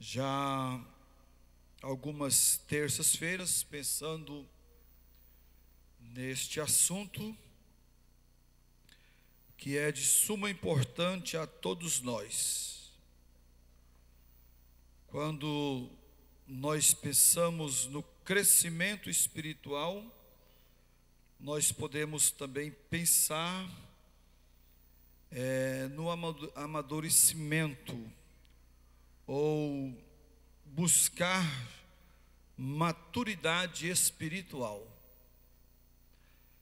Já algumas terças-feiras pensando neste assunto que é de suma importância a todos nós. Quando nós pensamos no crescimento espiritual, nós podemos também pensar no amadurecimento ou buscar maturidade espiritual.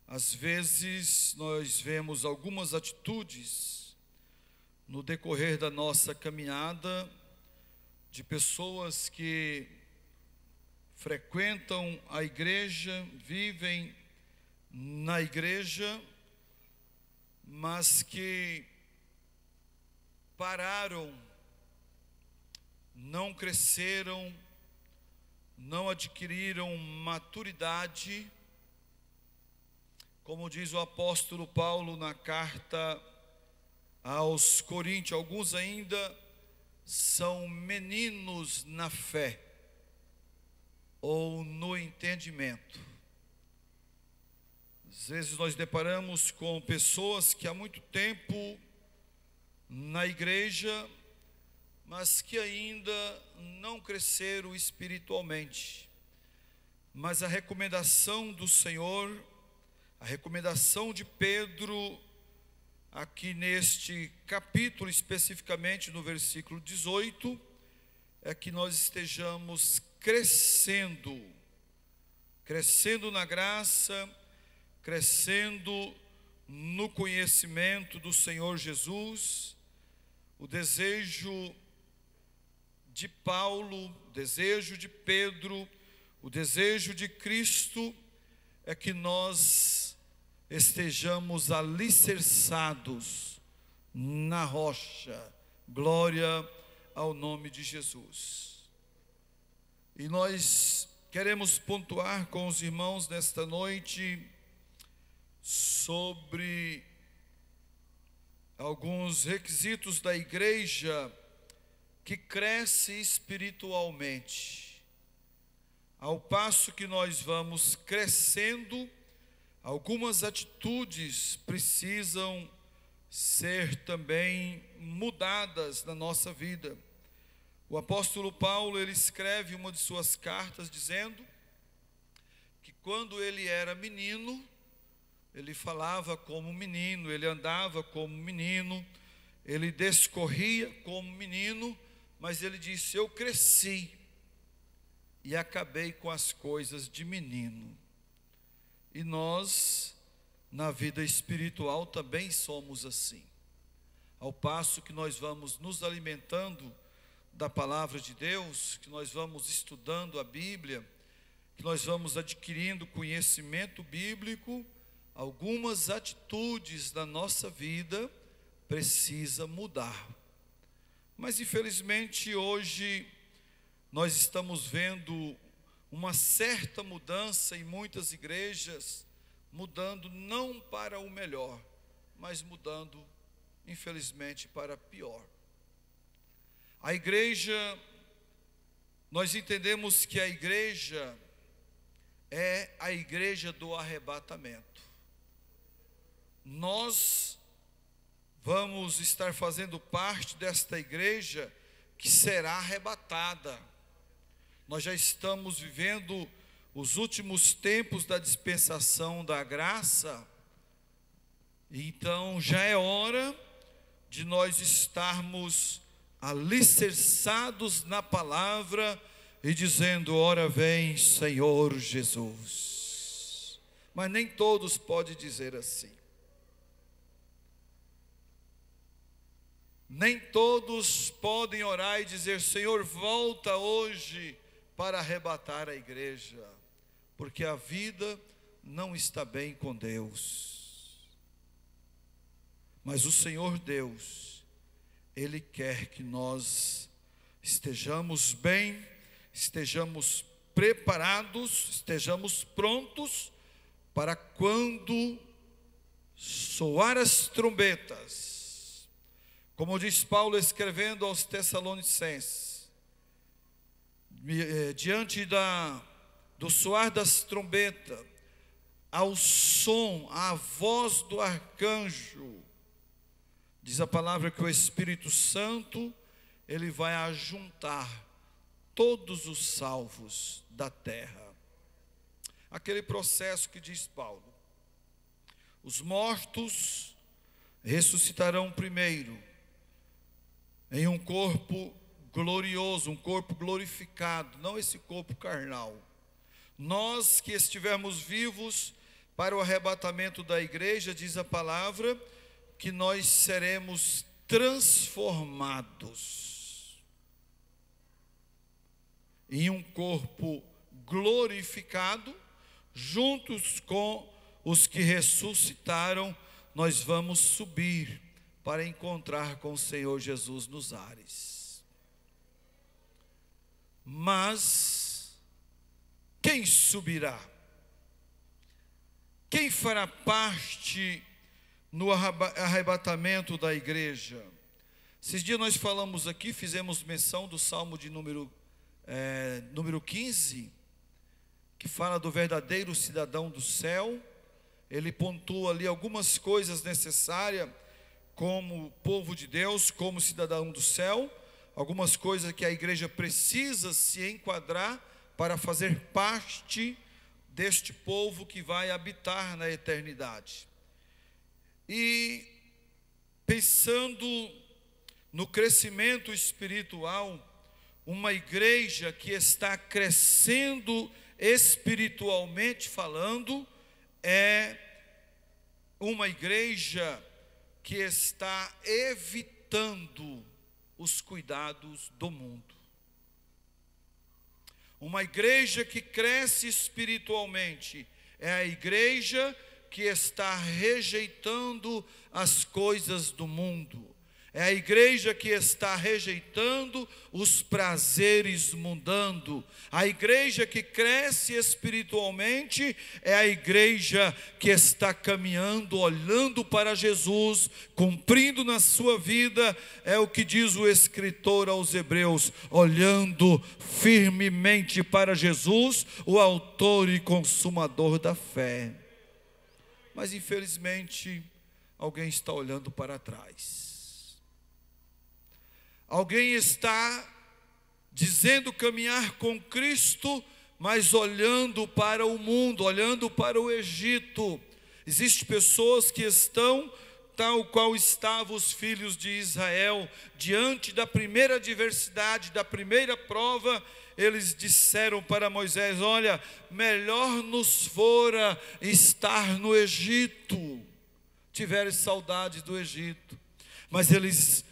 Às vezes nós vemos algumas atitudes no decorrer da nossa caminhada de pessoas que frequentam a igreja, vivem na igreja, mas que pararam, não cresceram, não adquiriram maturidade. Como diz o apóstolo Paulo na carta aos Coríntios, alguns ainda são meninos na fé ou no entendimento. Às vezes nós deparamos com pessoas que há muito tempo na igreja, mas que ainda não cresceram espiritualmente. Mas a recomendação do Senhor, a recomendação de Pedro, aqui neste capítulo, especificamente no versículo 18, é que nós estejamos crescendo na graça, crescendo no conhecimento do Senhor Jesus. O desejo de Paulo, o desejo de Pedro, o desejo de Cristo é que nós estejamos alicerçados na rocha. Glória ao nome de Jesus. E nós queremos pontuar com os irmãos nesta noite sobre alguns requisitos da igreja que cresce espiritualmente. Ao passo que nós vamos crescendo, algumas atitudes precisam ser também mudadas na nossa vida. O apóstolo Paulo, ele escreve uma de suas cartas dizendo que quando ele era menino, ele falava como menino, ele andava como menino, ele discorria como menino, mas ele disse: eu cresci e acabei com as coisas de menino. E nós, na vida espiritual, também somos assim. Ao passo que nós vamos nos alimentando da palavra de Deus, que nós vamos estudando a Bíblia, que nós vamos adquirindo conhecimento bíblico, algumas atitudes da nossa vida precisam mudar. Mas infelizmente hoje nós estamos vendo uma certa mudança em muitas igrejas, mudando não para o melhor, mas mudando, infelizmente, para pior. A igreja, nós entendemos que a igreja é a igreja do arrebatamento. Nós vamos estar fazendo parte desta igreja que será arrebatada. Nós já estamos vivendo os últimos tempos da dispensação da graça, então já é hora de nós estarmos alicerçados na palavra e dizendo: ora vem, Senhor Jesus. Mas nem todos podem dizer assim. Nem todos podem orar e dizer: Senhor, volta hoje para arrebatar a igreja, porque a vida não está bem com Deus. Mas o Senhor Deus, Ele quer que nós estejamos bem, estejamos preparados, estejamos prontos para quando soar as trombetas. Como diz Paulo escrevendo aos Tessalonicenses, diante do soar das trombetas, ao som, à voz do arcanjo, diz a palavra que o Espírito Santo, ele vai ajuntar todos os salvos da terra. Aquele processo que diz Paulo: os mortos ressuscitarão primeiro, em um corpo glorioso, um corpo glorificado, não esse corpo carnal. Nós que estivermos vivos para o arrebatamento da igreja, diz a palavra, que nós seremos transformados em um corpo glorificado, juntos com os que ressuscitaram, nós vamos subir para encontrar com o Senhor Jesus nos ares. Mas quem subirá? Quem fará parte no arrebatamento da igreja? Esses dias nós falamos aqui, fizemos menção do Salmo de número 15, que fala do verdadeiro cidadão do céu. Ele pontua ali algumas coisas necessárias como povo de Deus, como cidadão do céu, algumas coisas que a igreja precisa se enquadrar para fazer parte deste povo que vai habitar na eternidade. E pensando no crescimento espiritual, uma igreja que está crescendo espiritualmente falando, é uma igreja que está evitando os cuidados do mundo. Uma igreja que cresce espiritualmente é a igreja que está rejeitando as coisas do mundo. É a igreja que está rejeitando os prazeres mundanos. A igreja que cresce espiritualmente é a igreja que está caminhando, olhando para Jesus, cumprindo na sua vida, é o que diz o escritor aos Hebreus, olhando firmemente para Jesus, o autor e consumador da fé. Mas infelizmente, alguém está olhando para trás. Alguém está dizendo caminhar com Cristo, mas olhando para o mundo, olhando para o Egito. Existem pessoas que estão tal qual estavam os filhos de Israel, diante da primeira adversidade, da primeira prova. Eles disseram para Moisés: olha, melhor nos fora estar no Egito. Tiveram saudades do Egito, mas eles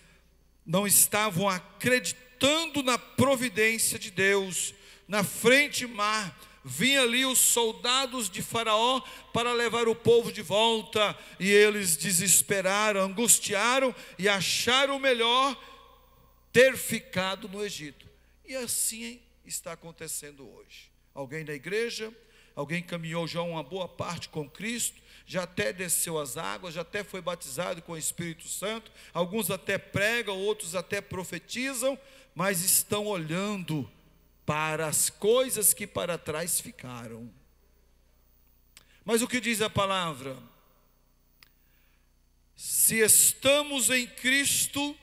não estavam acreditando na providência de Deus. Na frente mar, vinha ali os soldados de Faraó para levar o povo de volta, e eles desesperaram, angustiaram e acharam melhor ter ficado no Egito. E assim está acontecendo hoje. Alguém da igreja, alguém caminhou já uma boa parte com Cristo, já até desceu as águas, já até foi batizado com o Espírito Santo, alguns até pregam, outros até profetizam, mas estão olhando para as coisas que para trás ficaram. Mas o que diz a palavra? Se estamos em Cristo,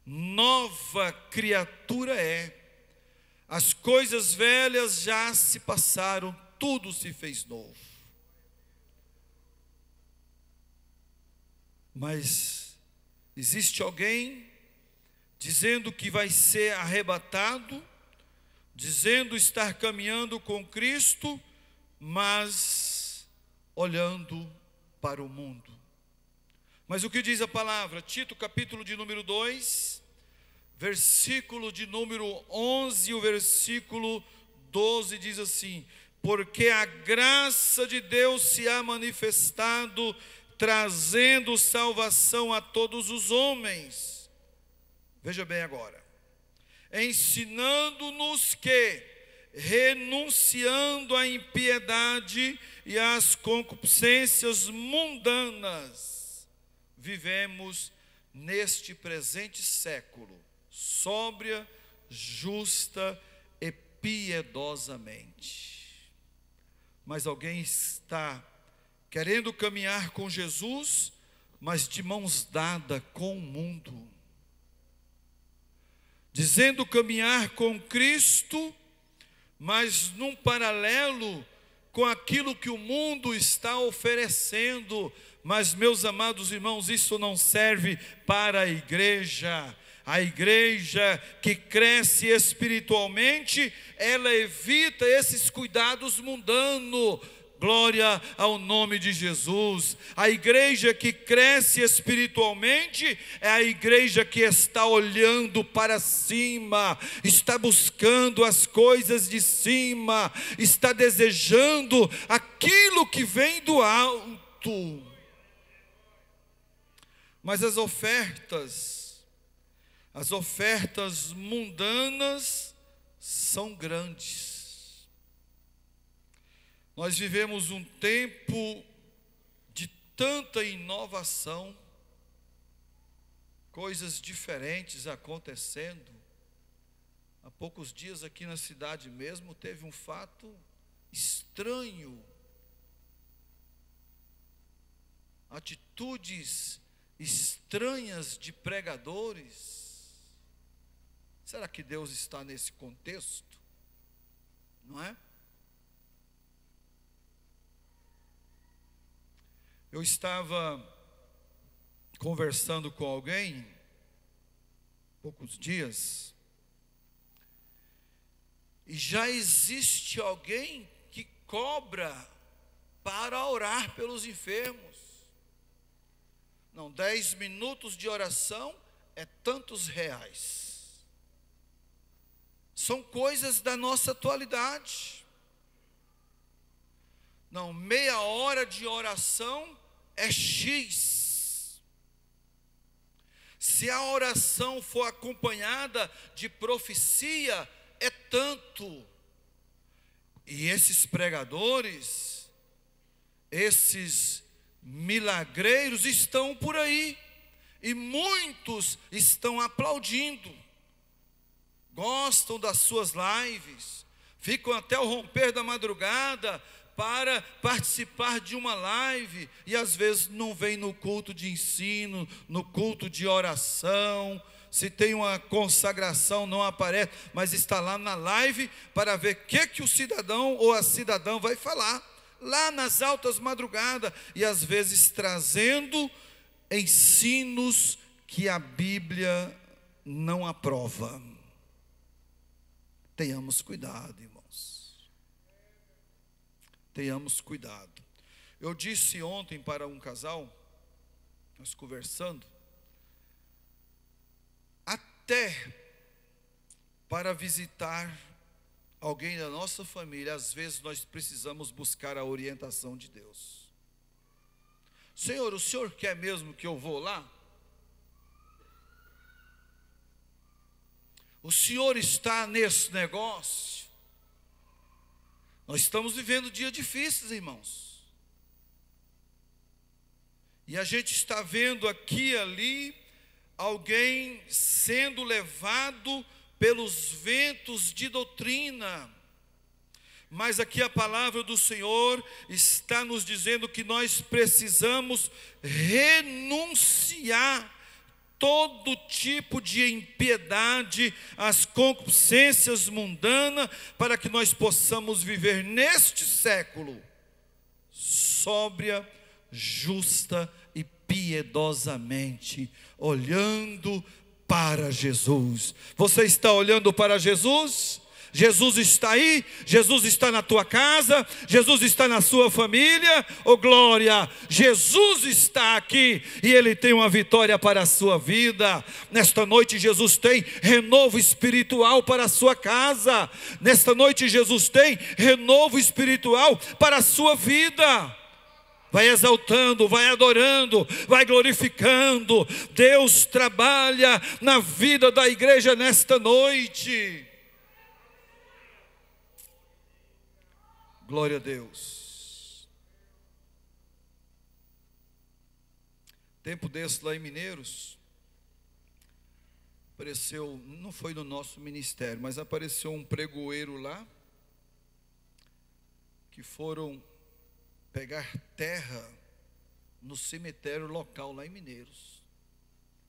nova criatura é. As coisas velhas já se passaram, tudo se fez novo. Mas existe alguém dizendo que vai ser arrebatado, dizendo estar caminhando com Cristo, mas olhando para o mundo. Mas o que diz a palavra? Tito, capítulo de número 2, versículo de número 11, o versículo 12 diz assim: porque a graça de Deus se há manifestado, trazendo salvação a todos os homens. Veja bem agora. Ensinando-nos que, renunciando à impiedade e às concupiscências mundanas, vivemos neste presente século, sóbria, justa e piedosamente. Mas alguém está querendo caminhar com Jesus, mas de mãos dadas com o mundo, dizendo caminhar com Cristo, mas num paralelo com aquilo que o mundo está oferecendo. Mas, meus amados irmãos, isso não serve para a igreja. A igreja que cresce espiritualmente, ela evita esses cuidados mundanos. Glória ao nome de Jesus. A igreja que cresce espiritualmente é a igreja que está olhando para cima, está buscando as coisas de cima, está desejando aquilo que vem do alto. Mas as ofertas mundanas são grandes. Nós vivemos um tempo de tanta inovação, coisas diferentes acontecendo. Há poucos dias aqui na cidade mesmo teve um fato estranho. Atitudes estranhas de pregadores. Será que Deus está nesse contexto? Não é? Eu estava conversando com alguém, poucos dias, e já existe alguém que cobra para orar pelos enfermos. Não, 10 minutos de oração é tantos reais. São coisas da nossa atualidade. Não, meia hora de oração é X. Se a oração for acompanhada de profecia, é tanto. E esses pregadores, esses milagreiros estão por aí, e muitos estão aplaudindo, gostam das suas lives, ficam até o romper da madrugada para participar de uma live, e às vezes não vem no culto de ensino, no culto de oração. Se tem uma consagração, não aparece, mas está lá na live para ver o que o cidadão ou a cidadã vai falar, lá nas altas madrugadas, e às vezes trazendo ensinos que a Bíblia não aprova. Tenhamos cuidado, irmãos. Tenhamos cuidado. Eu disse ontem para um casal, nós conversando, até para visitar alguém da nossa família, às vezes nós precisamos buscar a orientação de Deus. Senhor, o Senhor quer mesmo que eu vou lá? O Senhor está nesse negócio? Nós estamos vivendo dias difíceis, irmãos. E a gente está vendo aqui e ali alguém sendo levado pelos ventos de doutrina. Mas aqui a palavra do Senhor está nos dizendo que nós precisamos renunciar todo tipo de impiedade, as concupiscências mundanas, para que nós possamos viver neste século sóbria, justa e piedosamente, olhando para Jesus. Você está olhando para Jesus? Jesus está aí, Jesus está na tua casa, Jesus está na sua família, oh glória, Jesus está aqui e Ele tem uma vitória para a sua vida. Nesta noite Jesus tem renovo espiritual para a sua casa, nesta noite Jesus tem renovo espiritual para a sua vida. Vai exaltando, vai adorando, vai glorificando. Deus trabalha na vida da igreja nesta noite. Glória a Deus. Tempo desse lá em Mineiros, Apareceu, não foi no nosso ministério, mas apareceu um pregoeiro lá, que foram pegar terra no cemitério local lá em Mineiros,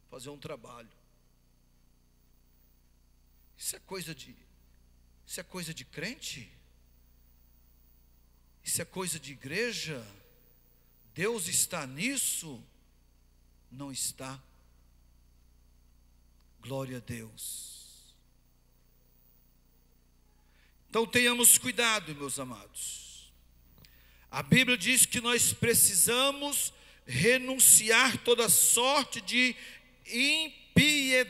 fazer um trabalho. Isso é coisa de crente? Isso é coisa de igreja? Deus está nisso? Não está. Glória a Deus. Então tenhamos cuidado, meus amados. A Bíblia diz que nós precisamos renunciar toda sorte de impiedade,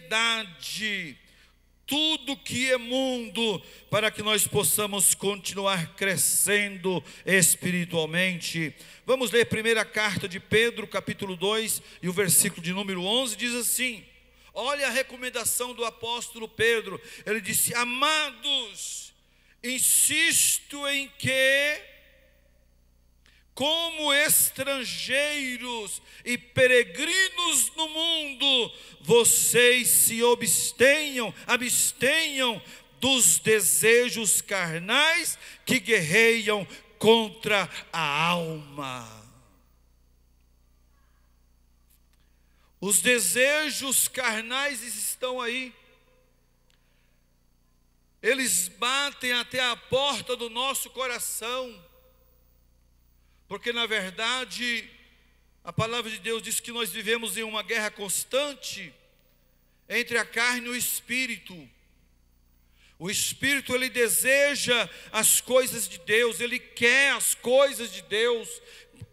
tudo que é mundo, para que nós possamos continuar crescendo espiritualmente. Vamos ler a primeira carta de Pedro, capítulo 2, e o versículo de número 11, diz assim: olha a recomendação do apóstolo Pedro. Ele disse: amados, insisto em que, como estrangeiros e peregrinos no mundo, vocês se abstenham dos desejos carnais que guerreiam contra a alma. Os desejos carnais estão aí. Eles batem até a porta do nosso coração. Porque na verdade, a palavra de Deus diz que nós vivemos em uma guerra constante entre a carne e o espírito. O espírito, ele deseja as coisas de Deus, ele quer as coisas de Deus,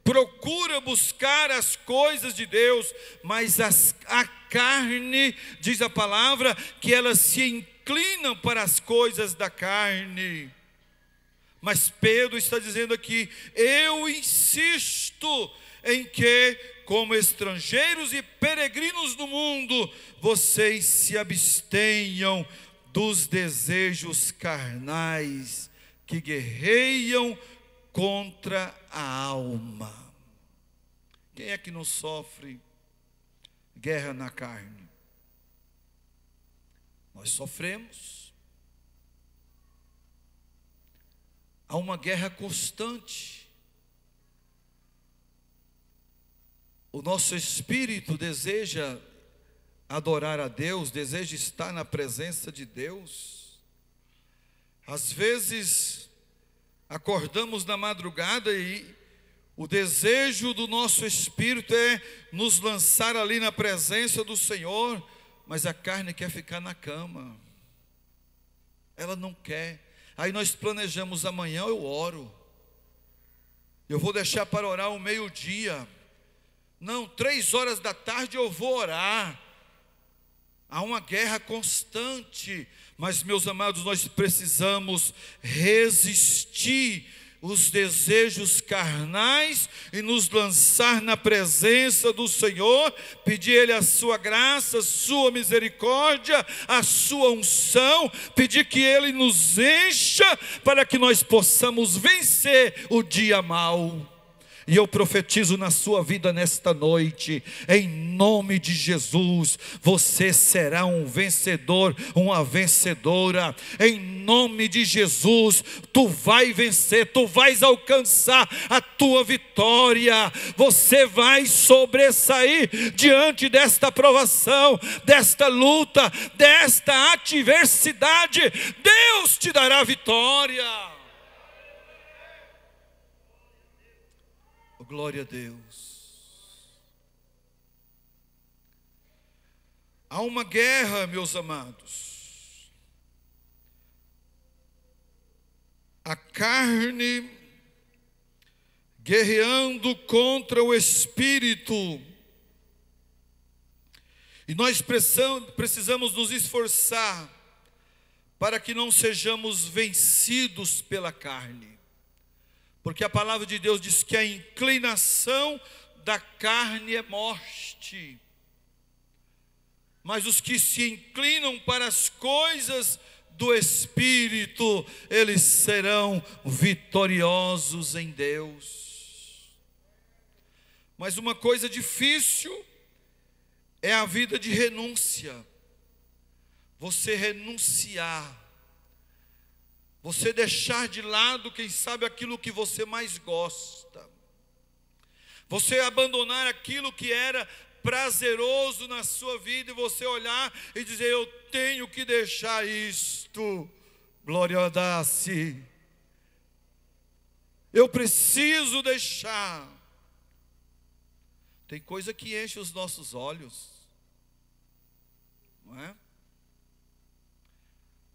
procura buscar as coisas de Deus, mas a carne, diz a palavra, que elas se inclinam para as coisas da carne. Mas Pedro está dizendo aqui: eu insisto em que, como estrangeiros e peregrinos no mundo, vocês se abstenham dos desejos carnais que guerreiam contra a alma. Quem é que não sofre guerra na carne? Nós sofremos. Há uma guerra constante. O nosso espírito deseja adorar a Deus, deseja estar na presença de Deus. Às vezes, acordamos na madrugada e o desejo do nosso espírito é nos lançar ali na presença do Senhor, mas a carne quer ficar na cama. Ela não quer. Aí nós planejamos: amanhã eu oro, eu vou deixar para orar ao meio-dia. Não, 3 horas da tarde eu vou orar. Há uma guerra constante. Mas, meus amados, nós precisamos resistir os desejos carnais e nos lançar na presença do Senhor, pedir a Ele a sua graça, a sua misericórdia, a sua unção, pedir que Ele nos encha para que nós possamos vencer o dia mau. E eu profetizo na sua vida nesta noite, em nome de Jesus, você será um vencedor, uma vencedora. Em nome de Jesus, tu vai vencer, tu vais alcançar a tua vitória. Você vai sobressair diante desta provação, desta luta, desta adversidade. Deus te dará vitória. Glória a Deus. Há uma guerra, meus amados. A carne guerreando contra o espírito. E nós precisamos nos esforçar para que não sejamos vencidos pela carne. Porque a palavra de Deus diz que a inclinação da carne é morte. Mas os que se inclinam para as coisas do Espírito, eles serão vitoriosos em Deus. Mas uma coisa difícil é a vida de renúncia. você renunciar, você deixar de lado, quem sabe, aquilo que você mais gosta, você abandonar aquilo que era prazeroso na sua vida, e você olhar e dizer: eu tenho que deixar isto, glória a Deus, eu preciso deixar. Tem coisa que enche os nossos olhos, não é?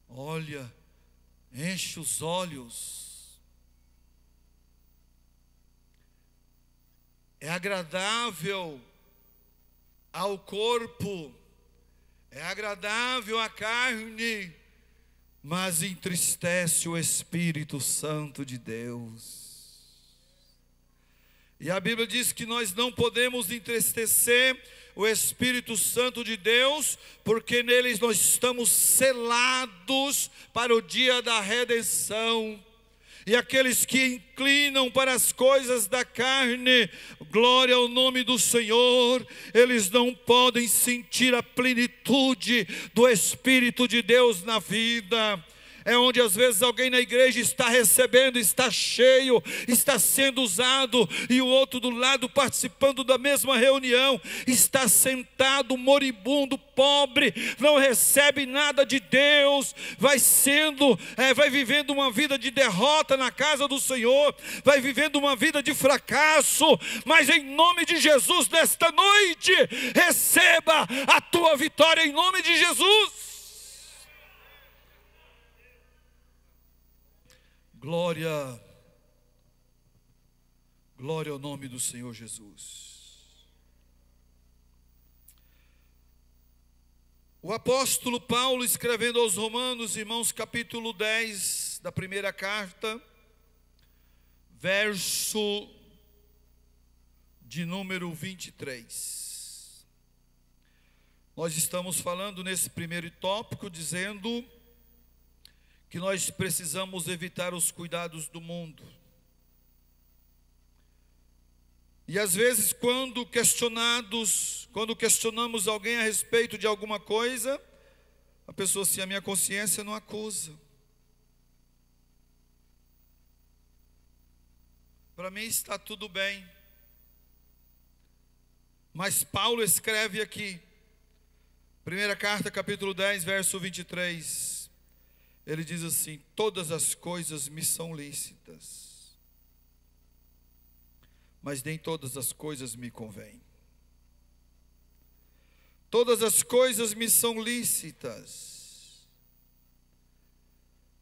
Olha, enche os olhos, é agradável ao corpo, é agradável à carne, mas entristece o Espírito Santo de Deus. E a Bíblia diz que nós não podemos entristecer o Espírito Santo de Deus, porque neles nós estamos selados para o dia da redenção. E aqueles que inclinam para as coisas da carne, glória ao nome do Senhor, eles não podem sentir a plenitude do Espírito de Deus na vida. É onde às vezes alguém na igreja está recebendo, está cheio, está sendo usado, e o outro do lado participando da mesma reunião, está sentado moribundo, pobre, não recebe nada de Deus, vai vivendo uma vida de derrota na casa do Senhor, vai vivendo uma vida de fracasso. Mas em nome de Jesus, nesta noite, receba a tua vitória em nome de Jesus. Glória, glória ao nome do Senhor Jesus. O apóstolo Paulo, escrevendo aos Romanos, irmãos, capítulo 10 da primeira carta, verso de número 23. Nós estamos falando nesse primeiro tópico, dizendo que nós precisamos evitar os cuidados do mundo. E às vezes quando questionamos alguém a respeito de alguma coisa, a pessoa assim: a minha consciência não acusa. Para mim está tudo bem. Mas Paulo escreve aqui, primeira carta, capítulo 10, verso 23, ele diz assim: todas as coisas me são lícitas, mas nem todas as coisas me convêm. Todas as coisas me são lícitas,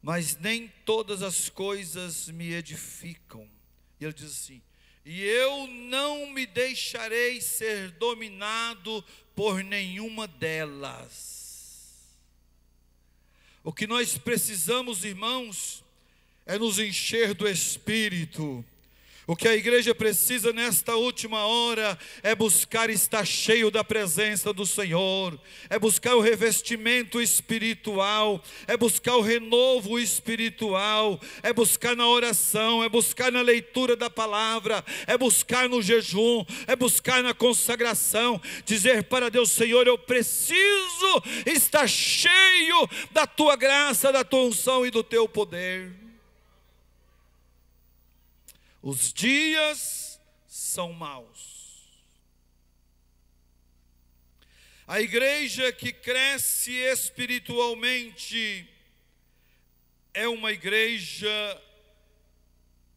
mas nem todas as coisas me edificam. E ele diz assim: e eu não me deixarei ser dominado por nenhuma delas. O que nós precisamos, irmãos, é nos encher do Espírito. O que a igreja precisa nesta última hora é buscar estar cheio da presença do Senhor, é buscar o revestimento espiritual, é buscar o renovo espiritual, é buscar na oração, é buscar na leitura da palavra, é buscar no jejum, é buscar na consagração, dizer para Deus: Senhor, eu preciso estar cheio da tua graça, da tua unção e do teu poder. Os dias são maus. A igreja que cresce espiritualmente é uma igreja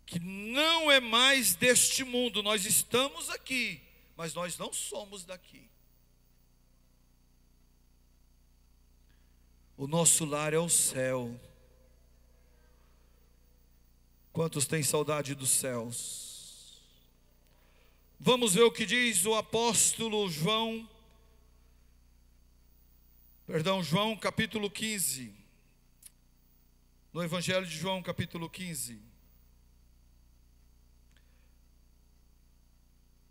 que não é mais deste mundo. Nós estamos aqui, mas nós não somos daqui. O nosso lar é o céu. Quantos têm saudade dos céus? Vamos ver o que diz o apóstolo João, João capítulo 15, no Evangelho de João capítulo 15.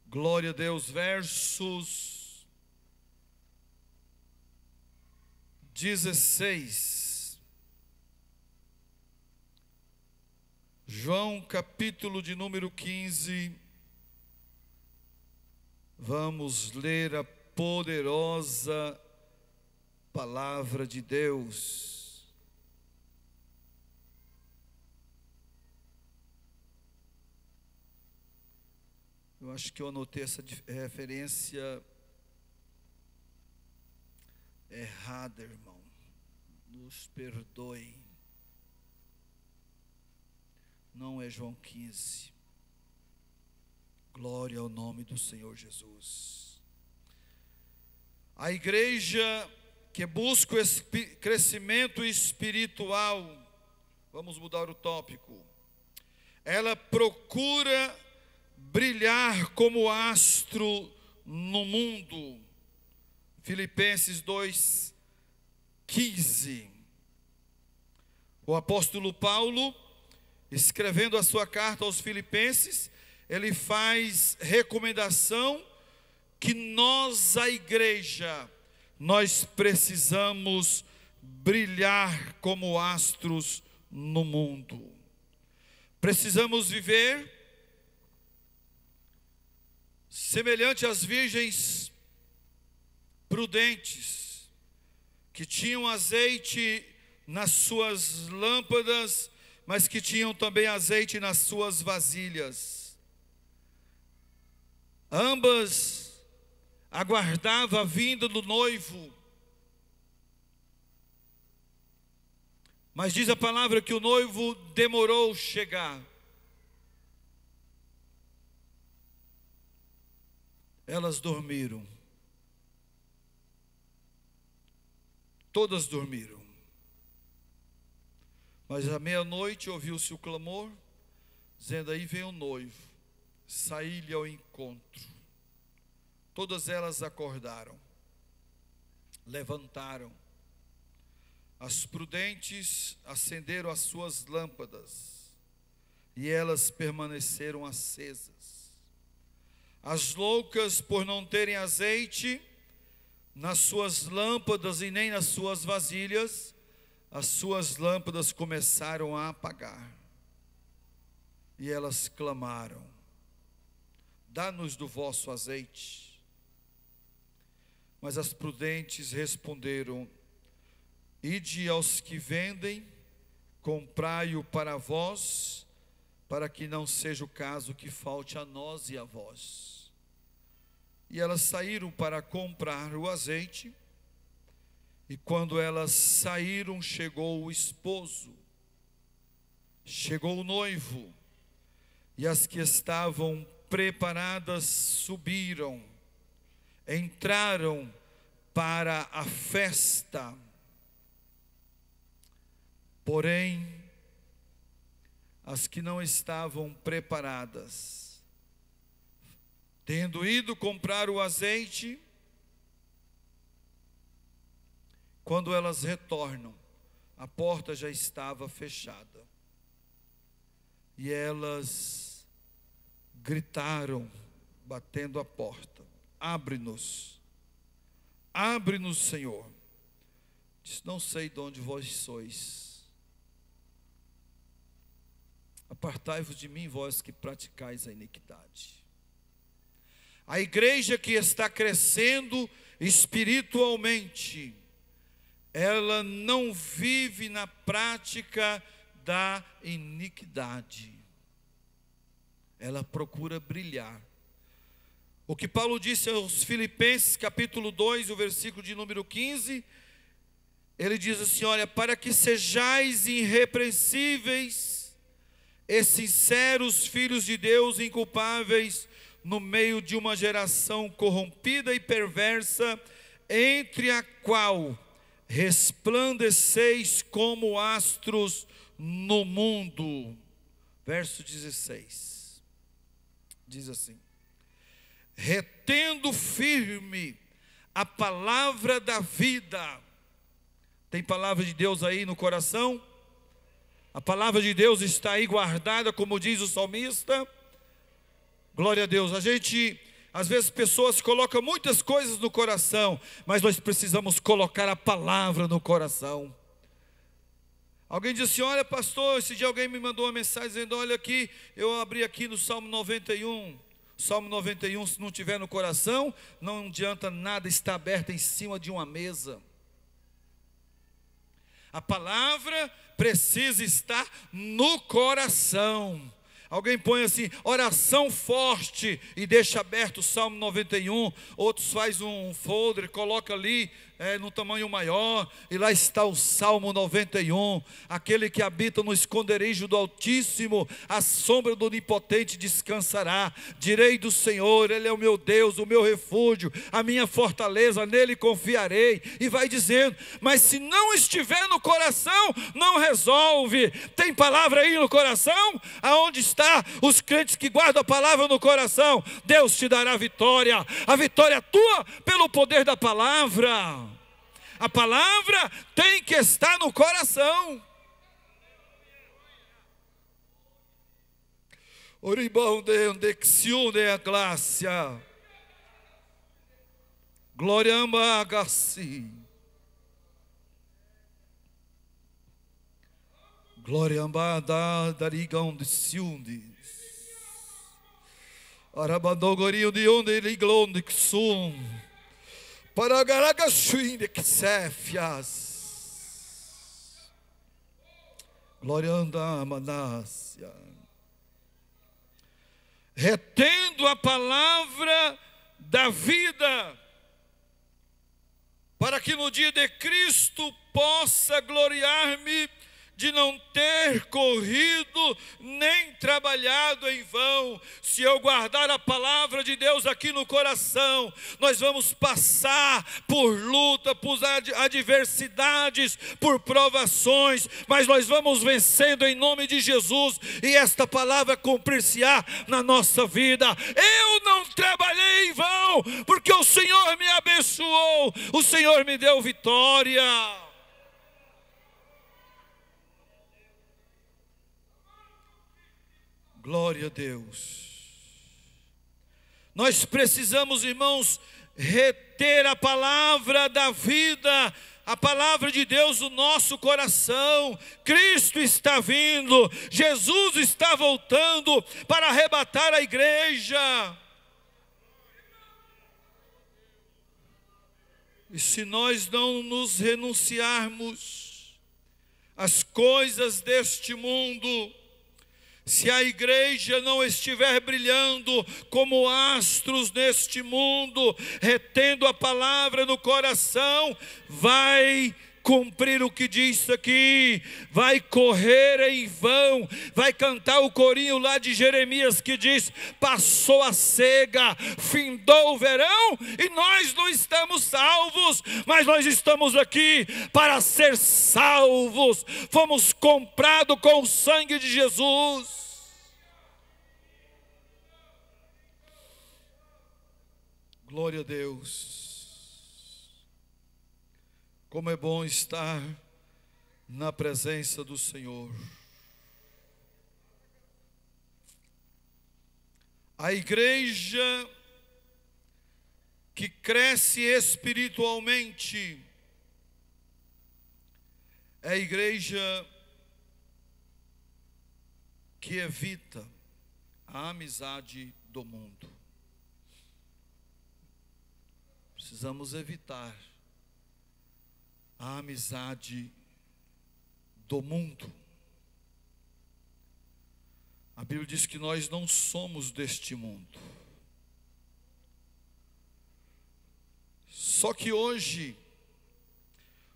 Glória a Deus, versos 16. João capítulo de número 15, vamos ler a poderosa palavra de Deus. Eu acho que eu anotei essa referência errada, irmão. Nos perdoe. Não é João 15. Glória ao nome do Senhor Jesus. A igreja que busca o crescimento espiritual, vamos mudar o tópico, ela procura brilhar como astro no mundo. Filipenses 2:15. O apóstolo Paulo, escrevendo a sua carta aos Filipenses, ele faz recomendação que nós, a igreja, nós precisamos brilhar como astros no mundo. Precisamos viver semelhante às virgens prudentes, que tinham azeite nas suas lâmpadas, mas que tinham também azeite nas suas vasilhas. Ambas aguardavam a vinda do noivo. Mas diz a palavra que o noivo demorou chegar. Elas dormiram. Todas dormiram. Mas à meia-noite ouviu-se o clamor, dizendo: aí vem o noivo, saí-lhe ao encontro. Todas elas acordaram, levantaram. As prudentes acenderam as suas lâmpadas, e elas permaneceram acesas. As loucas, por não terem azeite nas suas lâmpadas e nem nas suas vasilhas, as suas lâmpadas começaram a apagar. E elas clamaram: dá-nos do vosso azeite. Mas as prudentes responderam: ide aos que vendem, comprai-o para vós, para que não seja o caso que falte a nós e a vós. E elas saíram para comprar o azeite. E quando elas saíram, chegou o esposo, chegou o noivo, e as que estavam preparadas subiram, entraram para a festa. Porém, as que não estavam preparadas, tendo ido comprar o azeite, quando elas retornam, a porta já estava fechada. E elas gritaram, batendo a porta: abre-nos, abre-nos, Senhor. Diz: não sei de onde vós sois. Apartai-vos de mim, vós que praticais a iniquidade. A igreja que está crescendo espiritualmente, ela não vive na prática da iniquidade. Ela procura brilhar. O que Paulo disse aos Filipenses, capítulo 2, o versículo de número 15, ele diz assim: olha, para que sejais irrepreensíveis e sinceros filhos de Deus, inculpáveis no meio de uma geração corrompida e perversa, entre a qual resplandeceis como astros no mundo. Verso 16 diz assim: retendo firme a palavra da vida. Tem palavra de Deus aí no coração? A palavra de Deus está aí guardada, como diz o salmista. Glória a Deus. Às vezes pessoas colocam muitas coisas no coração, mas nós precisamos colocar a palavra no coração. Alguém disse assim: olha, pastor, esse dia alguém me mandou uma mensagem dizendo: olha aqui, eu abri aqui no Salmo 91. Salmo 91, se não tiver no coração, não adianta nada estar aberto em cima de uma mesa. A palavra precisa estar no coração. Alguém põe assim, oração forte, e deixa aberto o Salmo 91. Outros faz um folder, coloca ali no tamanho maior, e lá está o Salmo 91. Aquele que habita no esconderijo do Altíssimo, à sombra do Onipotente descansará. Direi do Senhor, Ele é o meu Deus, o meu refúgio, a minha fortaleza, nele confiarei. E vai dizendo, mas se não estiver no coração, não resolve. Tem palavra aí no coração? Aonde está os crentes que guardam a palavra no coração? Deus te dará vitória. A vitória é tua pelo poder da palavra. A palavra tem que estar no coração. Oribão de ondexion de a glácia. Glória a Gassi. Glória a da rigão de Siundes. Arabandogorio de onde liglon de Xum. Para garagachuim de Xéfias. Glória a Manácia. Retendo a palavra da vida, para que no dia de Cristo possa gloriar-me de não ter corrido nem trabalhado em vão. Se eu guardar a palavra de Deus aqui no coração, nós vamos passar por luta, por adversidades, por provações, mas nós vamos vencendo em nome de Jesus, e esta palavra cumprir-se-á na nossa vida. Eu não trabalhei em vão, porque o Senhor me abençoou, o Senhor me deu vitória. Glória a Deus. Nós precisamos, irmãos, reter a palavra da vida, a palavra de Deus no nosso coração. Cristo está vindo, Jesus está voltando para arrebatar a igreja. E se nós não nos renunciarmos às coisas deste mundo, se a igreja não estiver brilhando como astros neste mundo, retendo a palavra no coração, vai cumprir o que diz aqui, vai correr em vão, vai cantar o corinho lá de Jeremias que diz: passou a cega, findou o verão, e nós não estamos salvos, mas nós estamos aqui para ser salvos, fomos comprados com o sangue de Jesus. Glória a Deus. Como é bom estar na presença do Senhor. A igreja que cresce espiritualmente é a igreja que evita a amizade do mundo. Precisamos evitar a amizade do mundo. A Bíblia diz que nós não somos deste mundo. Só que hoje,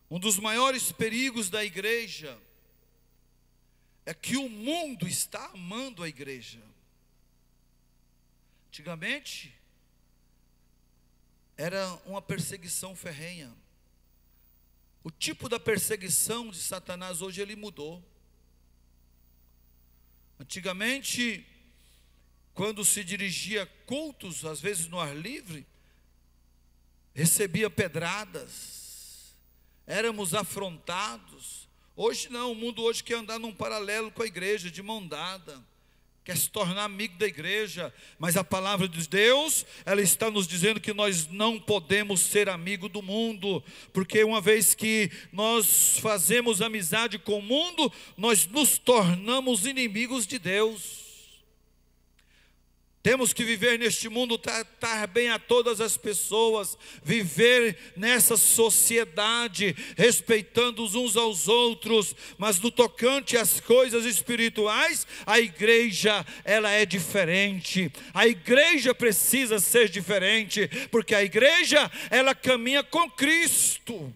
um dos maiores perigos da igreja é que o mundo está amando a igreja. Antigamente, era uma perseguição ferrenha. O tipo da perseguição de Satanás hoje ele mudou. Antigamente, quando se dirigia a cultos, às vezes no ar livre, recebia pedradas, éramos afrontados. Hoje não, o mundo hoje quer andar num paralelo com a igreja, de mão dada, quer se tornar amigo da igreja, mas a palavra de Deus, ela está nos dizendo que nós não podemos ser amigo do mundo, porque uma vez que nós fazemos amizade com o mundo, nós nos tornamos inimigos de Deus. Temos que viver neste mundo, tratar bem a todas as pessoas, viver nessa sociedade, respeitando os uns aos outros, mas no tocante às coisas espirituais, a igreja, ela é diferente. A igreja precisa ser diferente, porque a igreja, ela caminha com Cristo.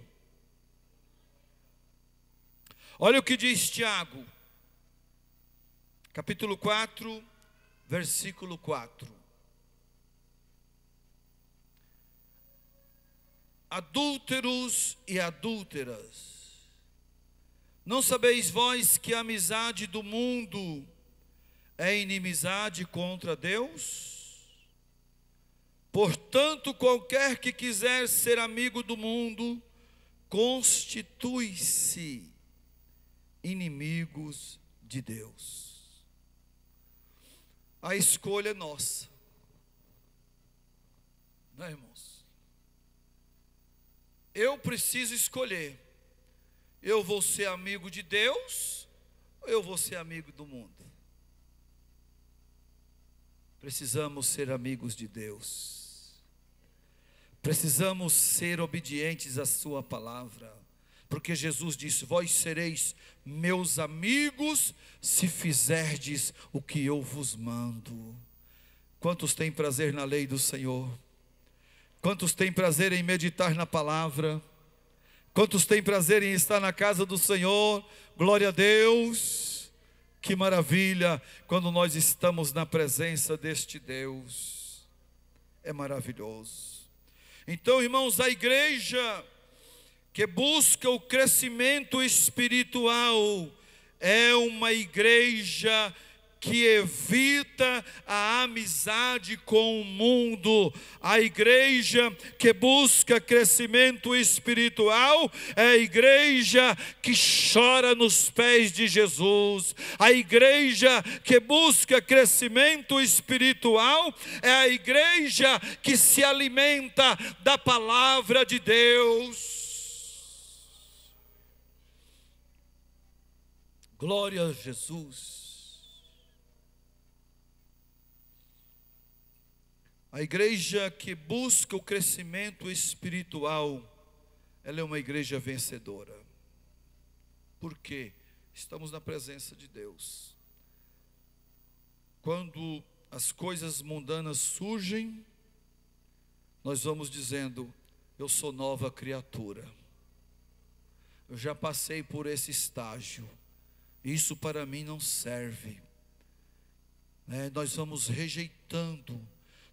Olha o que diz Tiago, capítulo 4, versículo 4. Adúlteros e adúlteras, não sabeis vós que a amizade do mundo é inimizade contra Deus? Portanto, qualquer que quiser ser amigo do mundo, constitui-se inimigos de Deus. A escolha é nossa, não é, irmãos? Eu preciso escolher: eu vou ser amigo de Deus ou eu vou ser amigo do mundo? Precisamos ser amigos de Deus, precisamos ser obedientes à sua palavra, porque Jesus disse: vós sereis meus amigos se fizerdes o que eu vos mando. Quantos têm prazer na lei do Senhor? Quantos têm prazer em meditar na palavra? Quantos têm prazer em estar na casa do Senhor? Glória a Deus! Que maravilha quando nós estamos na presença deste Deus. É maravilhoso. Então, irmãos, a igreja que busca o crescimento espiritual é uma igreja que evita a amizade com o mundo. A igreja que busca crescimento espiritual é a igreja que chora nos pés de Jesus. A igreja que busca crescimento espiritual é a igreja que se alimenta da palavra de Deus. Glória a Jesus. A igreja que busca o crescimento espiritual, ela é uma igreja vencedora. Por quê? Estamos na presença de Deus. Quando as coisas mundanas surgem, nós vamos dizendo: eu sou nova criatura. Eu já passei por esse estágio. Isso para mim não serve. Nós vamos rejeitando,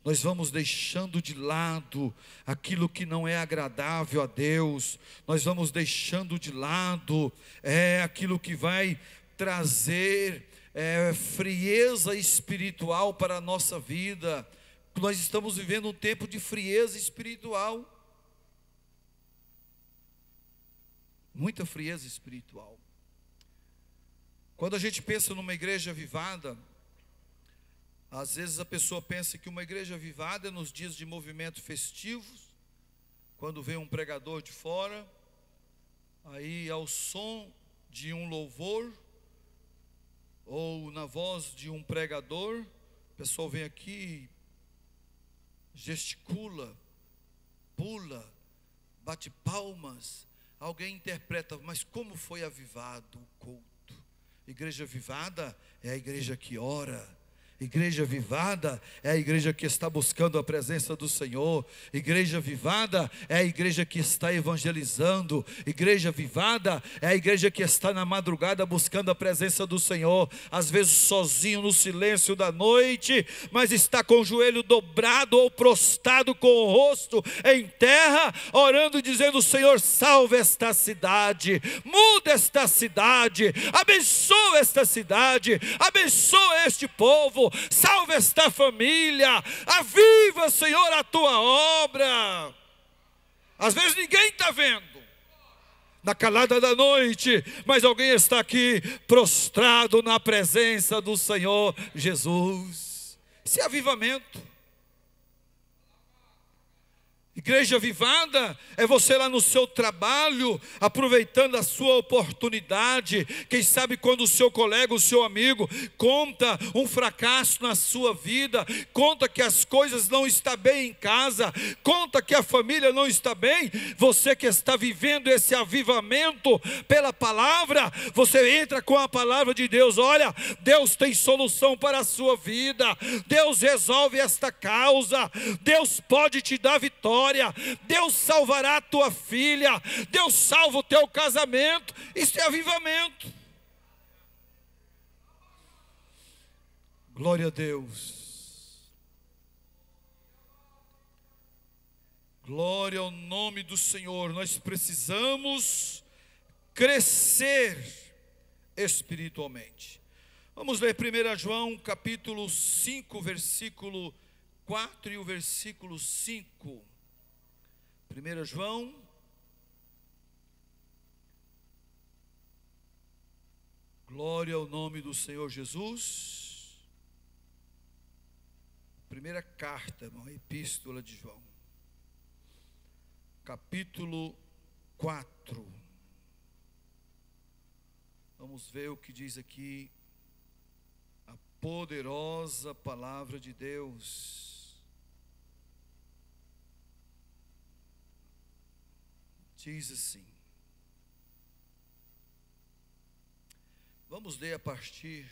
nós vamos deixando de lado aquilo que não é agradável a Deus. Nós vamos deixando de lado aquilo que vai trazer frieza espiritual para a nossa vida. Nós estamos vivendo um tempo de frieza espiritual. Muita frieza espiritual. Quando a gente pensa numa igreja avivada, às vezes a pessoa pensa que uma igreja avivada é nos dias de movimento festivos, quando vem um pregador de fora, aí ao som de um louvor, ou na voz de um pregador, o pessoal vem aqui, gesticula, pula, bate palmas, alguém interpreta: mas como foi avivado o culto? Igreja avivada é a igreja que ora. Igreja avivada é a igreja que está buscando a presença do Senhor. Igreja avivada é a igreja que está evangelizando. Igreja avivada é a igreja que está na madrugada buscando a presença do Senhor. Às vezes sozinho no silêncio da noite, mas está com o joelho dobrado ou prostrado com o rosto em terra, orando e dizendo: Senhor, salve esta cidade, muda esta cidade, abençoa esta cidade, abençoa este povo, salve esta família, aviva, Senhor, a tua obra. Às vezes ninguém está vendo, na calada da noite, mas alguém está aqui prostrado na presença do Senhor Jesus. Esse é avivamento. Igreja avivada é você lá no seu trabalho, aproveitando a sua oportunidade. Quem sabe quando o seu colega, o seu amigo conta um fracasso na sua vida, conta que as coisas não estão bem em casa, conta que a família não está bem, você que está vivendo esse avivamento pela palavra, você entra com a palavra de Deus. Olha, Deus tem solução para a sua vida, Deus resolve esta causa, Deus pode te dar vitória, Deus salvará a tua filha, Deus salva o teu casamento. Isso é avivamento. Glória a Deus. Glória ao nome do Senhor. Nós precisamos crescer espiritualmente. Vamos ler 1 João capítulo 5, versículo 4 e o versículo 5. 1 João, glória ao nome do Senhor Jesus. Primeira carta, irmão, a epístola de João, capítulo 4. Vamos ver o que diz aqui a poderosa palavra de Deus. Diz assim, vamos ler a partir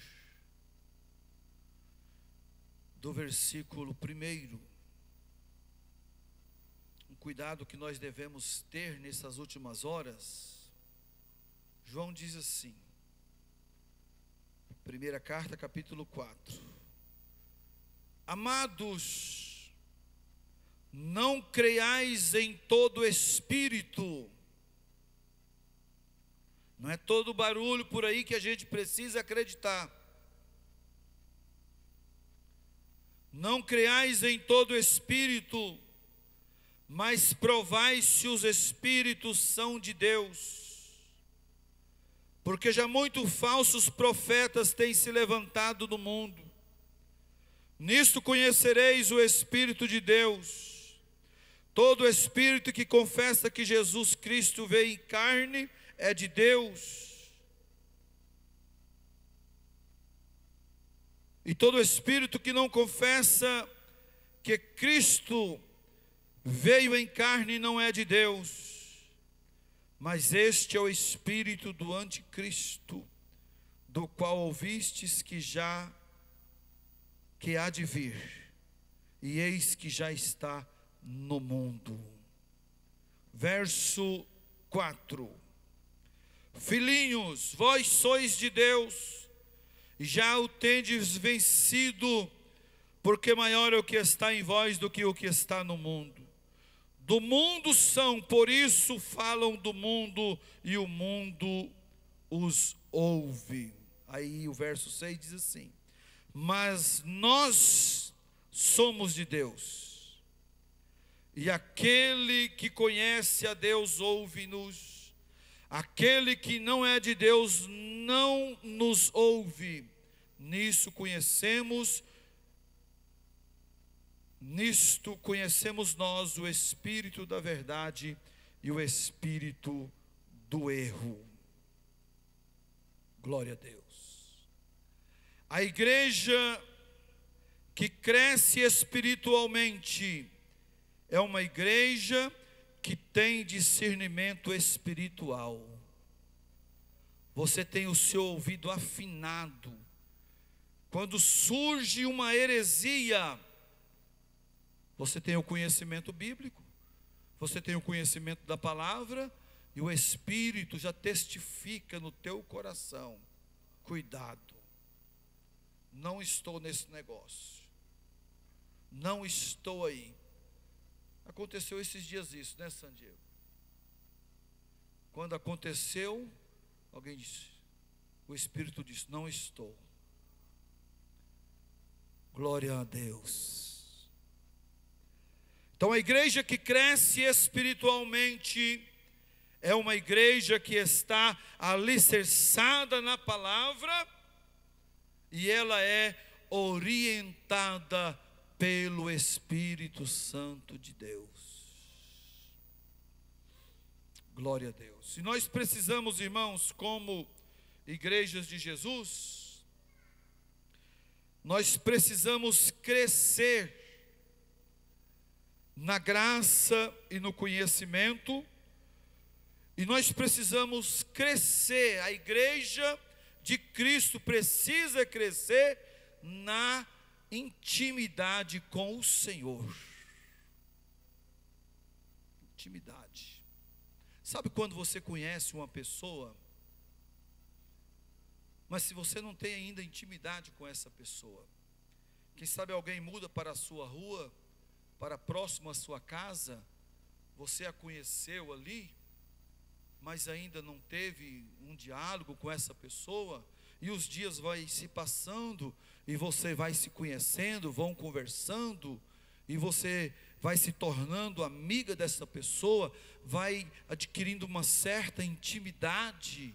do versículo 1. Um cuidado que nós devemos ter nessas últimas horas. João diz assim, primeira carta, capítulo 4: Amados, não creiais em todo espírito. Não é todo barulho por aí que a gente precisa acreditar. Não creiais em todo espírito, mas provai se os espíritos são de Deus. Porque já muitos falsos profetas têm se levantado no mundo. Nisto conhecereis o Espírito de Deus. Todo espírito que confessa que Jesus Cristo veio em carne é de Deus. E todo espírito que não confessa que Cristo veio em carne não é de Deus. Mas este é o espírito do anticristo, do qual ouvistes que há de vir, e eis que já está no mundo. Verso 4: Filhinhos, vós sois de Deus, e já o tendes vencido, porque maior é o que está em vós do que o que está no mundo. Do mundo são, por isso falam do mundo, e o mundo os ouve. Aí o verso 6 diz assim: Mas nós somos de Deus, e aquele que conhece a Deus ouve-nos. Aquele que não é de Deus não nos ouve. Nisto conhecemos nós o espírito da verdade e o espírito do erro. Glória a Deus. A igreja que cresce espiritualmente é uma igreja que tem discernimento espiritual. Você tem o seu ouvido afinado. Quando surge uma heresia, você tem o conhecimento bíblico, você tem o conhecimento da palavra, e o Espírito já testifica no teu coração: cuidado, não estou nesse negócio, não estou aí. Aconteceu esses dias isso, né, San Diego? Quando aconteceu, alguém disse, o Espírito disse: não estou. Glória a Deus. Então a igreja que cresce espiritualmente é uma igreja que está alicerçada na palavra, e ela é orientada pelo Espírito Santo de Deus. Glória a Deus. E nós precisamos, irmãos, como igrejas de Jesus, nós precisamos crescer na graça e no conhecimento, e nós precisamos crescer, a igreja de Cristo precisa crescer na intimidade com o Senhor. Intimidade. Sabe quando você conhece uma pessoa, mas se você não tem ainda intimidade com essa pessoa, quem sabe alguém muda para a sua rua, para próximo à sua casa, você a conheceu ali, mas ainda não teve um diálogo com essa pessoa, e os dias vão se passando, e você vai se conhecendo, vão conversando, e você vai se tornando amiga dessa pessoa, vai adquirindo uma certa intimidade.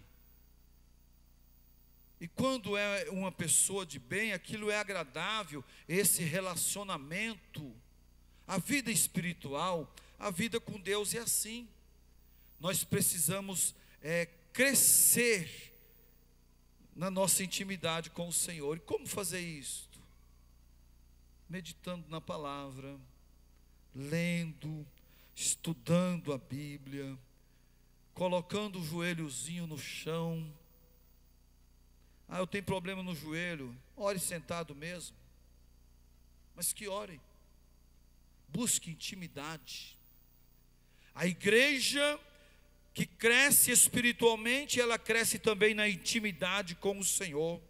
E quando é uma pessoa de bem, aquilo é agradável, esse relacionamento. A vida espiritual, a vida com Deus é assim. Nós precisamos crescer na nossa intimidade com o Senhor. E como fazer isto? Meditando na palavra, lendo, estudando a Bíblia, colocando o joelhozinho no chão. Eu tenho problema no joelho. Ore sentado mesmo, mas que ore. Busque intimidade. A igreja que cresce espiritualmente, ela cresce também na intimidade com o Senhor.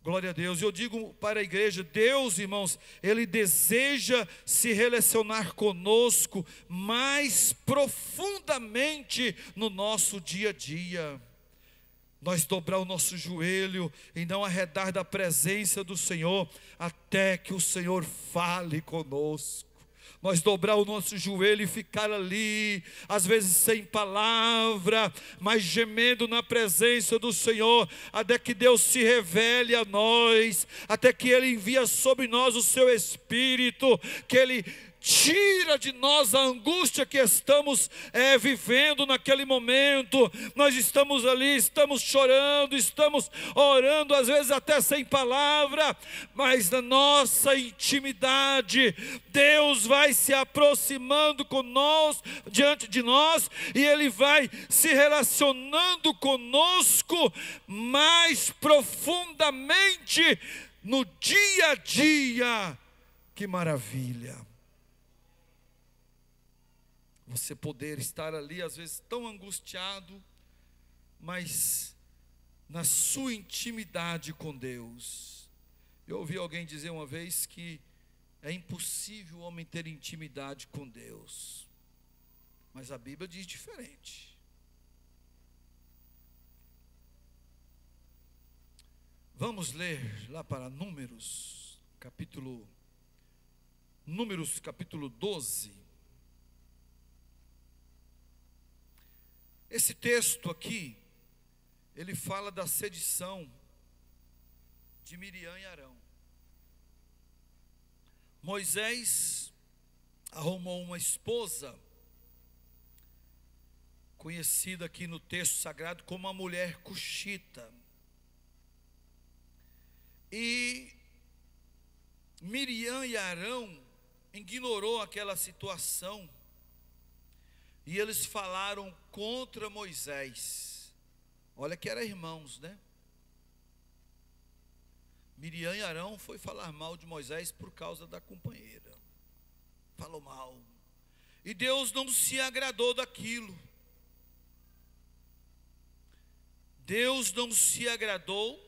Glória a Deus. Eu digo para a igreja, Deus, irmãos, Ele deseja se relacionar conosco mais profundamente no nosso dia a dia. Nós dobrar o nosso joelho e não arredar da presença do Senhor, até que o Senhor fale conosco. Nós dobrar o nosso joelho e ficar ali, às vezes sem palavra, mas gemendo na presença do Senhor, até que Deus se revele a nós, até que Ele envia sobre nós o seu Espírito, que Ele tira de nós a angústia que estamos vivendo naquele momento. Nós estamos ali, estamos chorando, estamos orando, às vezes até sem palavra, mas na nossa intimidade, Deus vai se aproximando conosco, diante de nós, e Ele vai se relacionando conosco mais profundamente no dia a dia. Que maravilha! Você poder estar ali, às vezes tão angustiado, mas na sua intimidade com Deus. Eu ouvi alguém dizer uma vez que é impossível o homem ter intimidade com Deus, mas a Bíblia diz diferente. Vamos ler lá para Números capítulo 12. Esse texto aqui, ele fala da sedição de Miriam e Arão. Moisés arrumou uma esposa, conhecida aqui no texto sagrado como a mulher cuxita. E Miriam e Arão ignorou aquela situação, e eles falaram contra Moisés. Olha que eram irmãos, né? Miriam e Arão foi falar mal de Moisés por causa da companheira. Falou mal. E Deus não se agradou daquilo. Deus não se agradou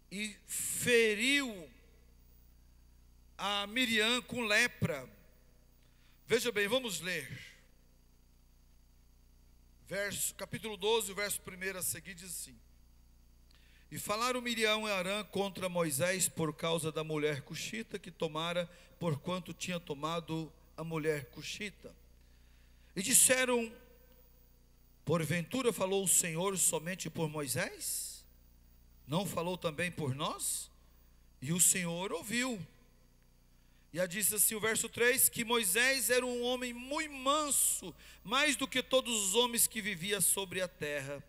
e feriu a Miriam com lepra. Veja bem, vamos ler. Capítulo 12, o verso 1 a seguir diz assim: E falaram Miriam e Arão contra Moisés por causa da mulher cuxita que tomara, porquanto tinha tomado a mulher cuxita. E disseram: Porventura falou o Senhor somente por Moisés? Não falou também por nós? E o Senhor ouviu. E a diz assim o verso 3, que Moisés era um homem muito manso, mais do que todos os homens que viviam sobre a terra.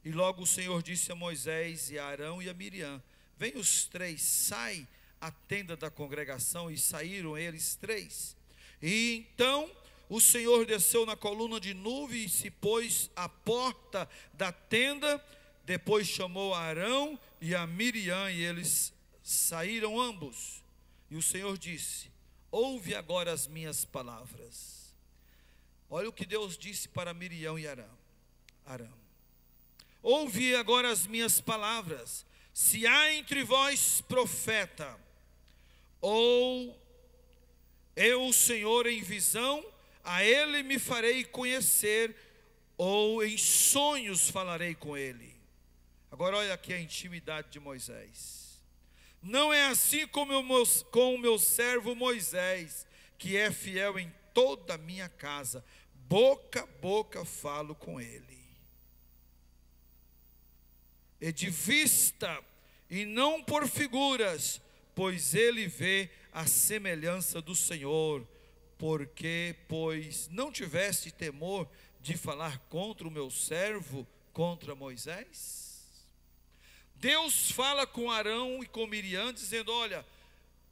E logo o Senhor disse a Moisés e a Arão e a Miriam: vem os três, sai à tenda da congregação. E saíram eles três. E então o Senhor desceu na coluna de nuvem e se pôs à porta da tenda. Depois chamou a Arão e a Miriam e eles saíram ambos. E o Senhor disse: ouve agora as minhas palavras. Olha o que Deus disse para Miriam e Arão. Ouve agora as minhas palavras. Se há entre vós profeta, ou eu, o Senhor, em visão, a ele me farei conhecer, ou em sonhos falarei com ele. Agora olha aqui a intimidade de Moisés. Não é assim como com o meu servo Moisés, que é fiel em toda a minha casa. Boca a boca falo com ele. E de vista, e não por figuras, pois ele vê a semelhança do Senhor. Porque, pois, não tiveste temor de falar contra o meu servo, contra Moisés? Deus fala com Arão e com Miriam, dizendo: olha,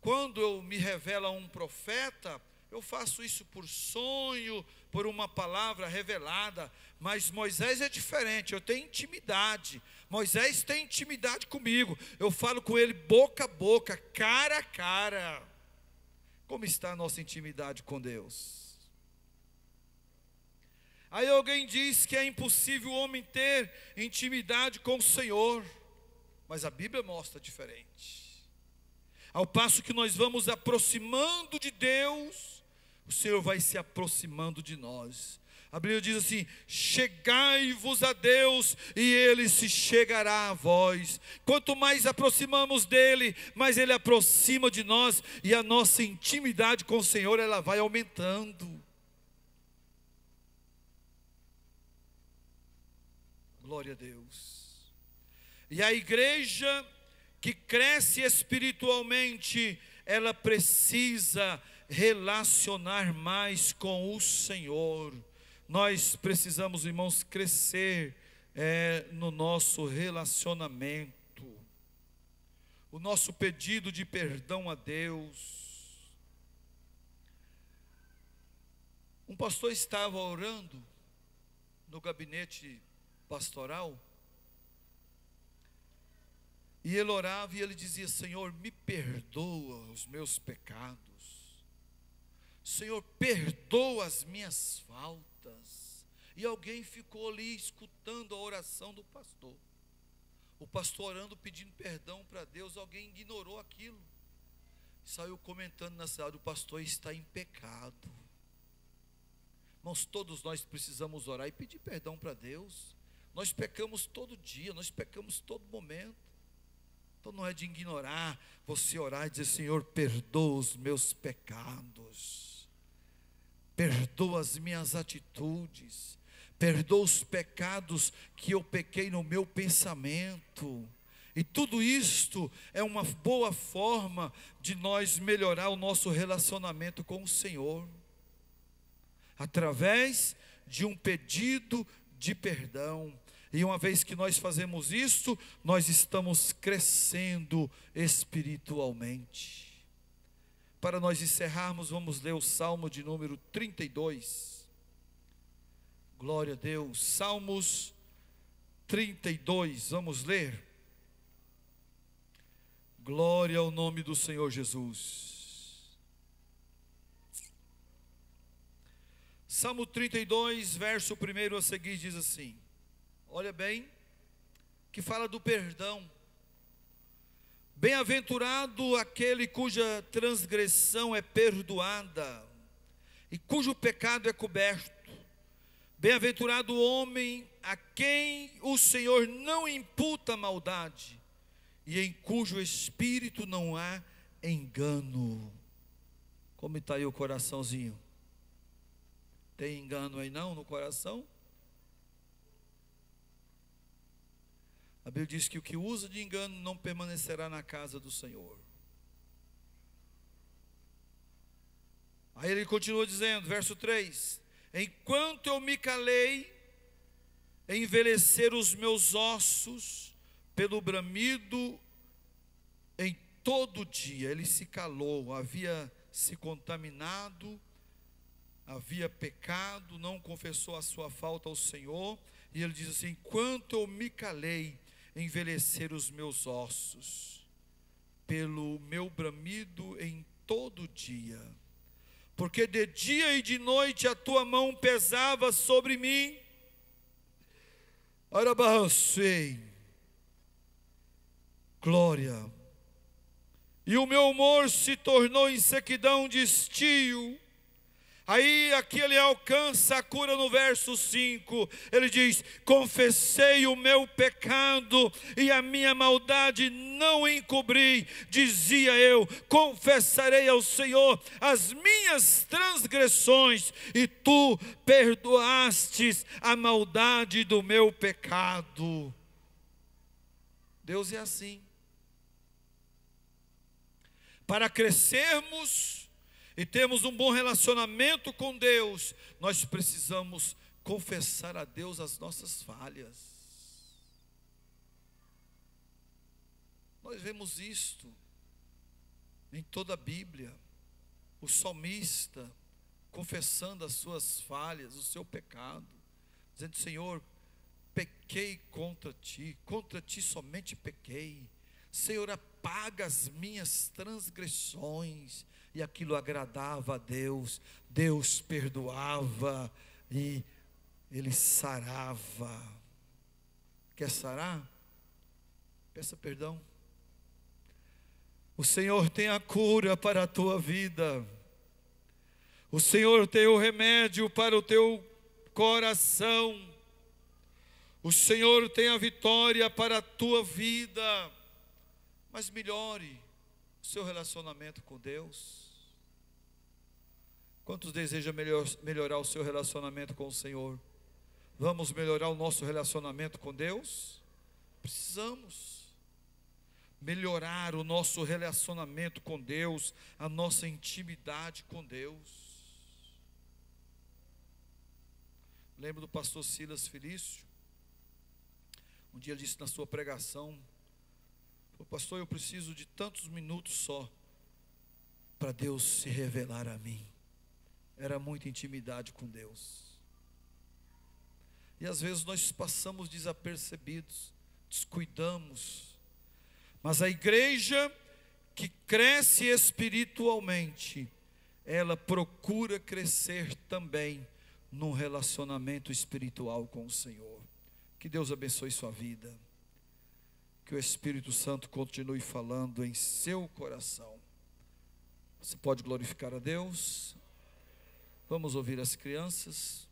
quando eu me revela um profeta, eu faço isso por sonho, por uma palavra revelada. Mas Moisés é diferente, eu tenho intimidade. Moisés tem intimidade comigo, eu falo com ele boca a boca, cara a cara. Como está a nossa intimidade com Deus? Aí alguém diz que é impossível o homem ter intimidade com o Senhor. Mas a Bíblia mostra diferente. Ao passo que nós vamos aproximando de Deus, o Senhor vai se aproximando de nós. A Bíblia diz assim: chegai-vos a Deus e Ele se chegará a vós. Quanto mais aproximamos dEle, mais Ele aproxima de nós, e a nossa intimidade com o Senhor, ela vai aumentando. Glória a Deus. E a igreja que cresce espiritualmente, ela precisa relacionar mais com o Senhor. Nós precisamos, irmãos, crescer no nosso relacionamento. O nosso pedido de perdão a Deus. Um pastor estava orando no gabinete pastoral. E ele orava e ele dizia: Senhor, me perdoa os meus pecados. Senhor, perdoa as minhas faltas. E alguém ficou ali escutando a oração do pastor. O pastor orando, pedindo perdão para Deus. Alguém ignorou aquilo. Saiu comentando na cidade: o pastor está em pecado. Irmãos, todos nós precisamos orar e pedir perdão para Deus. Nós pecamos todo dia, nós pecamos todo momento. Então não é de ignorar, você orar e dizer: Senhor, perdoa os meus pecados, perdoa as minhas atitudes, perdoa os pecados que eu pequei no meu pensamento. E tudo isto é uma boa forma de nós melhorar o nosso relacionamento com o Senhor, através de um pedido de perdão. E uma vez que nós fazemos isso, nós estamos crescendo espiritualmente. Para nós encerrarmos, vamos ler o Salmo de número 32. Glória a Deus. Salmos 32, vamos ler. Glória ao nome do Senhor Jesus. Salmo 32, verso 1 a seguir diz assim: olha bem, que fala do perdão. Bem-aventurado aquele cuja transgressão é perdoada e cujo pecado é coberto. Bem-aventurado o homem a quem o Senhor não imputa maldade e em cujo espírito não há engano. Como está aí o coraçãozinho? Tem engano aí não no coração? A Bíblia diz que o que usa de engano não permanecerá na casa do Senhor. Aí ele continua dizendo, verso 3: enquanto eu me calei, envelheceram os meus ossos pelo bramido em todo dia. Ele se calou, havia se contaminado, havia pecado, não confessou a sua falta ao Senhor, e ele diz assim: enquanto eu me calei, envelheceram os meus ossos pelo meu bramido em todo dia, porque de dia e de noite a tua mão pesava sobre mim. Arabassei, glória, e o meu humor se tornou em sequidão de estio. Aí aqui ele alcança a cura no verso 5, ele diz: confessei o meu pecado e a minha maldade não encobri, dizia eu, confessarei ao Senhor as minhas transgressões, e tu perdoastes a maldade do meu pecado. Deus é assim. Para crescermos e temos um bom relacionamento com Deus, nós precisamos confessar a Deus as nossas falhas. Nós vemos isto em toda a Bíblia, o salmista confessando as suas falhas, o seu pecado, dizendo: Senhor, pequei contra ti somente pequei. Senhor, apaga as minhas transgressões. E aquilo agradava a Deus, Deus perdoava e Ele sarava. Quer sarar? Peça perdão. O Senhor tem a cura para a tua vida, o Senhor tem o remédio para o teu coração, o Senhor tem a vitória para a tua vida. Mas melhore o seu relacionamento com Deus. Quantos desejam melhorar o seu relacionamento com o Senhor? Vamos melhorar o nosso relacionamento com Deus? Precisamos melhorar o nosso relacionamento com Deus, a nossa intimidade com Deus. Lembro do pastor Silas Felício. Um dia ele disse na sua pregação: pastor, eu preciso de tantos minutos só para Deus se revelar a mim. Era muita intimidade com Deus. E às vezes nós passamos desapercebidos, descuidamos. Mas a igreja que cresce espiritualmente, ela procura crescer também num relacionamento espiritual com o Senhor. Que Deus abençoe sua vida. Que o Espírito Santo continue falando em seu coração. Você pode glorificar a Deus? Vamos ouvir as crianças.